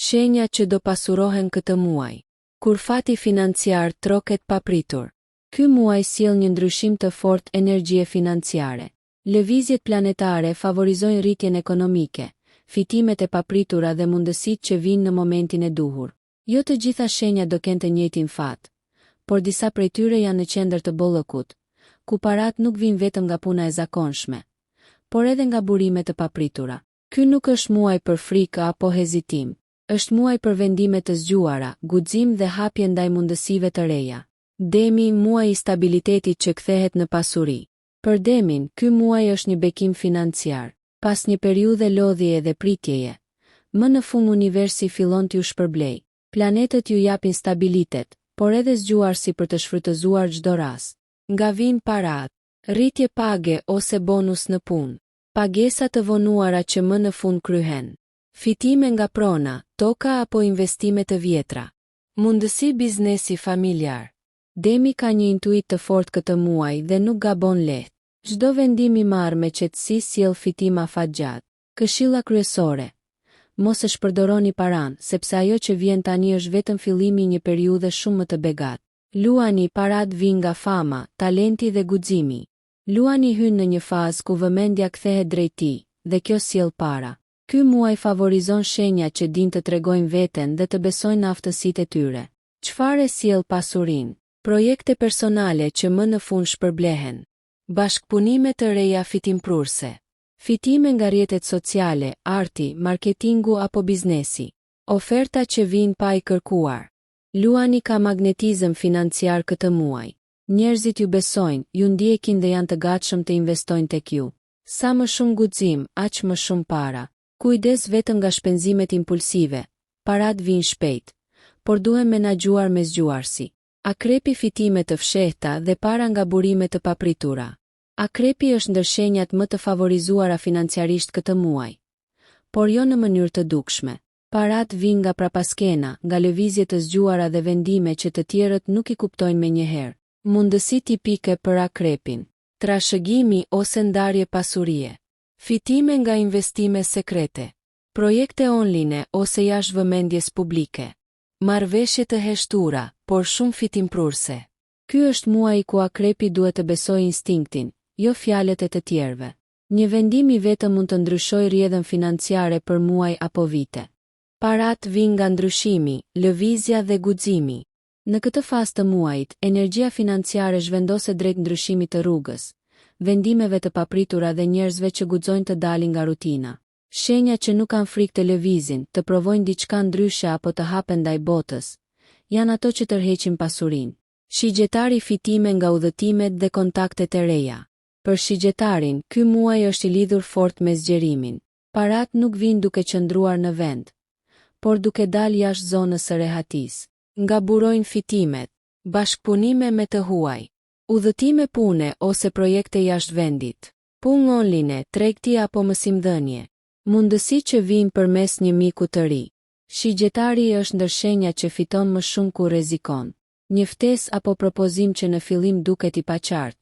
Shenja që do pasurohen këtë muaj. Kur fati financiar troket papritur. Ky muaj sjell një ndryshim të fortë energjie financiare. Lëvizjet planetare favorizojnë rritjen ekonomike, fitimet e papritura dhe mundësitë që vijnë në momentin e duhur. Jo të gjitha shenjat do kenë të njëjtin fat, por disa prej tyre janë në qendër të bollëkut, ku parat nuk vijnë vetëm nga puna e zakonshme, por edhe nga burime të papritura. Ky nuk është muaj për frikë apo hezitim, është muaj për vendime të zgjuara, guxim dhe hapje ndaj mundësive të reja. Demi, muaj i stabilitetit që kthehet në pasuri. Për Demin, ky muaj është një bekim financiar. Pas një periudhe lodhjeje dhe pritjeje, më në fund universi fillon t'ju shpërblej. Planetët ju japin stabilitet, por edhe zgjuarsi për të shfrytëzuar çdo rast. Nga vijnë parat, rritje page ose bonus në punë, pagesa të vonuara që më në fund kryhen, fitime nga prona, toka apo investime të vjetra, mundësi biznesi familjar. Demi ka një intuit të fortë këtë muaj dhe nuk gabon lehtë. Çdo vendim i marrë me qetësi sjell fitim afatgjat. Këshilla kryesore: mos e shpërdoroni paran, sepse ajo që vjen tani është vetëm fillimi i një periudhe shumë më të begatë. Luani, parat vijnë nga fama, talenti dhe guximi. Luani hyn në një fazë ku vëmendja kthehet drejt tij, dhe kjo sjell para. Ky muaj favorizon shenjat që dinë të tregojnë veten dhe të besojnë në aftësitë e tyre. Çfarë sjell pasurinë? Projekte personale që më në fund shpërblehen. Bashkëpunime të reja fitimprurse. Fitime nga rrjetet sociale, arti, marketingu apo biznesi. Oferta që vijnë pa i kërkuar. Luani ka magnetizëm financiar këtë muaj. Njerëzit ju besojnë, ju ndjekin dhe janë të gatshëm të investojnë tek ju. Sa më shumë guxim, aq më shumë para. Kujdes vetëm nga shpenzimet impulsive. Parat vijnë shpejt, por duhen menaxhuar me zgjuarsi. Akrepi, fitime të fshehta dhe para nga burime të papritura. Akrepi është ndër shenjat më të favorizuara financiarisht këtë muaj, por jo në mënyrë të dukshme. Parat vijnë nga prapaskena, nga lëvizje të zgjuara dhe vendime që të tjerët nuk i kuptojnë menjëherë. Mundësi tipike për akrepin: trashëgimi ose ndarje pasurie. Fitime nga investime sekrete. Projekte online ose jashtë vëmendjes publike. Marrëveshje të heshtura, por shumë fitimprurse. Ky është muaji ku akrepi duhet të besojë instinktin, jo fjalët e të tjerëve. Një vendim i vetëm mund të ndryshojë rrjedhën financiare për muaj apo vite. Parat vijnë nga ndryshimi, lëvizja dhe guximi. Në këtë fazë të muajit, energjia financiare zhvendoset drejt ndryshimit të rrugës, vendimeve të papritura dhe njerëzve që guxojnë të dalin nga rutina. Shenja që nuk kanë frikë të lëvizin, të provojnë diçka ndryshe apo të hapen ndaj botës, janë ato që tërheqin pasurinë. Shigjetari, fitime nga udhëtimet dhe kontaktet e reja. Për shigjetarin, ky muaj është i lidhur fort me zgjerimin. Parat nuk vijnë duke qëndruar në vend, por duke dalë jashtë zonës së rehatisë. Nga burojnë fitimet, bashkëpunime me të huaj, udhëtime pune ose projekte jashtë vendit, punë online, tregti apo mësimdhënie, mundësi që vijnë përmes një miku të ri. Shigjetari është ndër shenjat që fiton më shumë kur rrezikon. Një ftesë apo propozim që në fillim duket i paqartë,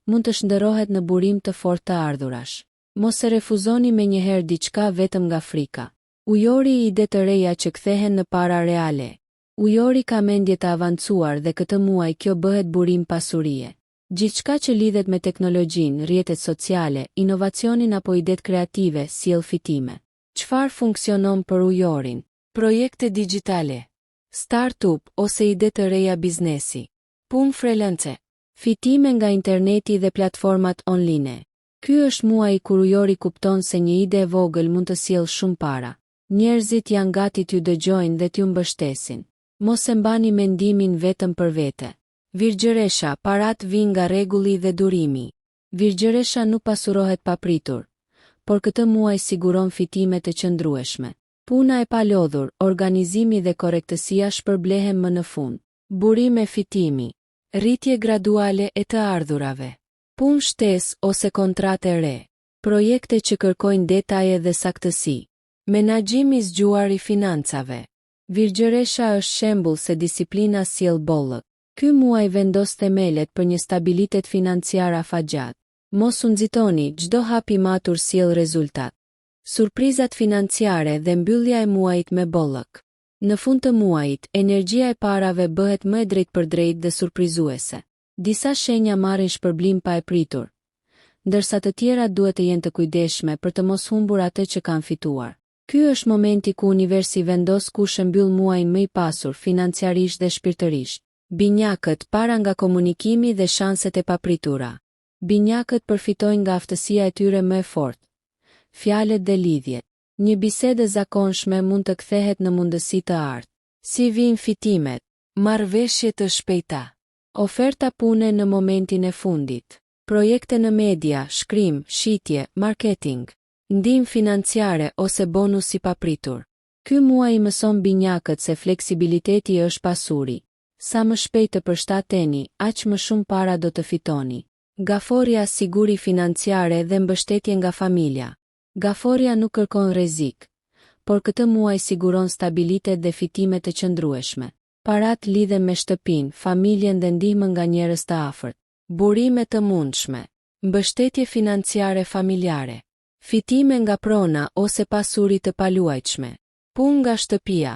mund të shndërrohet në burim të fortë të ardhurash. Mos e refuzoni menjëherë diçka vetëm nga frika. Ujori, i ide të reja që kthehen në para reale. Ujori ka mendje të avancuar dhe këtë muaj kjo bëhet burim pasurie. Gjithçka që lidhet me teknologjinë, rrjetet sociale, inovacionin apo idet kreative sjell fitime. Çfarë funksionon për ujorin? Projekte digjitale, startup ose ide të reja biznesi. Punë freelance, fitime nga interneti dhe platformat online. Ky është muaji kur ujori kupton se një ide e vogël mund të sjellë shumë para. Njerëzit janë gati t'ju dëgjojnë dhe t'ju mbështesin. Mos e mbani mendimin vetëm për vete. Virgjëresha, parat vijnë nga rregulli dhe durimi. Virgjëresha nuk pasurohet papritur, por këtë muaj siguron fitime të qëndrueshme. Puna e palodhur, organizimi dhe korrektësia shpërblehen më në fund. Burim e fitimi, rritje graduale e të ardhurave. Punë shtesë ose kontratë e re. Projekte që kërkojnë detaje dhe saktësi. Menaxhim i zgjuar i financave. Virgjëresha është shembull se disiplina sjell bollëk. Ky muaj vendos themelet për një stabilitet financiar afatgjat. Mos u nxitoni, çdo hap i matur sjell rezultat. Surprizat financiare dhe mbyllja e muajit me bollëk. Në fund të muajit, energjia e parave bëhet më e drejtpërdrejtë dhe surprizuese. Disa shenja marrin shpërblim pa e pritur, ndërsa të tjerat duhet të jenë të kujdesshme për të mos humbur atë që kanë fituar. Ky është momenti ku universi vendos kush e mbyll muajin më i pasur financiarisht dhe shpirtërisht. Binjakët para nga komunikimi dhe shanset e papritura. Binjakët përfitojnë nga aftësia e tyre më e fortë, fjalët dhe lidhjet. Një bisedë e zakonshme mund të kthehet në mundësi të artë. Si vijnë fitimet? Marrëveshje të shpejta. Oferta pune në momentin e fundit. Projekte në media, shkrim, shitje, marketing, ndihmë financiare ose bonus i papritur. Ky muaj i mëson binjakët se fleksibiliteti është pasuri. Sa më shpejt të përshtateni, aq më shumë para do të fitoni. Gaforia siguri financiare dhe mbështetje nga familja. Gaforia nuk kërkon rrezik, por këtë muaj siguron stabilitet dhe fitime të qëndrueshme. Parat lidhen me shtëpinë, familjen dhe ndihmën nga njerëz të afërt. Burime të mundshme. Mbështetje financiare familjare. Fitime nga prona ose pasuri të paluajtshme. Punë nga shtëpia.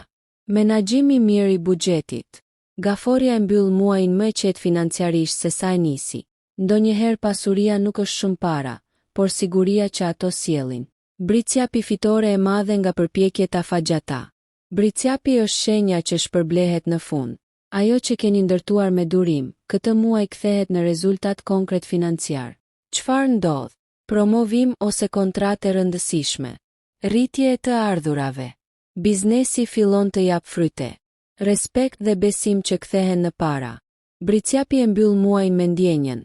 Menaxhimi i mirë i buxhetit. Gaforia e mbyll muajin më qetë financiarisht se sa e nisi. Ndonjëherë pasuria nuk është shumë para, por siguria që ato sjellin. Britsjapi fitore e madhe nga përpjekjet afatgjata. Britsjapi është shenja që shpërblehet në fund. Ajo që keni ndërtuar me durim, këtë muaj kthehet në rezultat konkret financiar. Çfarë ndodh? Promovim ose kontratë rëndësishme. Rritje e të ardhurave. Biznesi fillon të jap fryte. Respekt dhe besim që kthehen në para. Britsjapi e mbyll muajin me ndjenjen.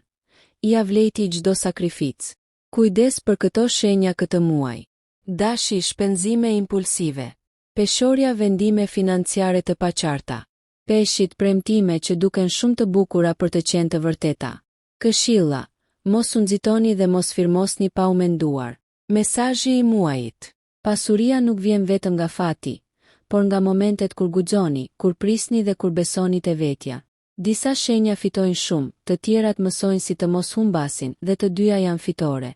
Ja vleti çdo sakrificë. Kujdes për këto shenja këtë muaj. Dashi shpenzime impulsive. Peshorja vendime financiare të paqarta. Peshit premtime që duken shumë të bukura për të qenë të vërteta. Këshilla, mos u nxitoni dhe mos firmosni pa u menduar. Mesazhi i muajit. Pasuria nuk vjen vetëm nga fati, por nga momentet kur guxoni, kur prisni dhe kur besoni te vetja. Disa shenja fitojnë shumë, të tjerat mësojnë si të mos humbasin dhe të dyja janë fitore.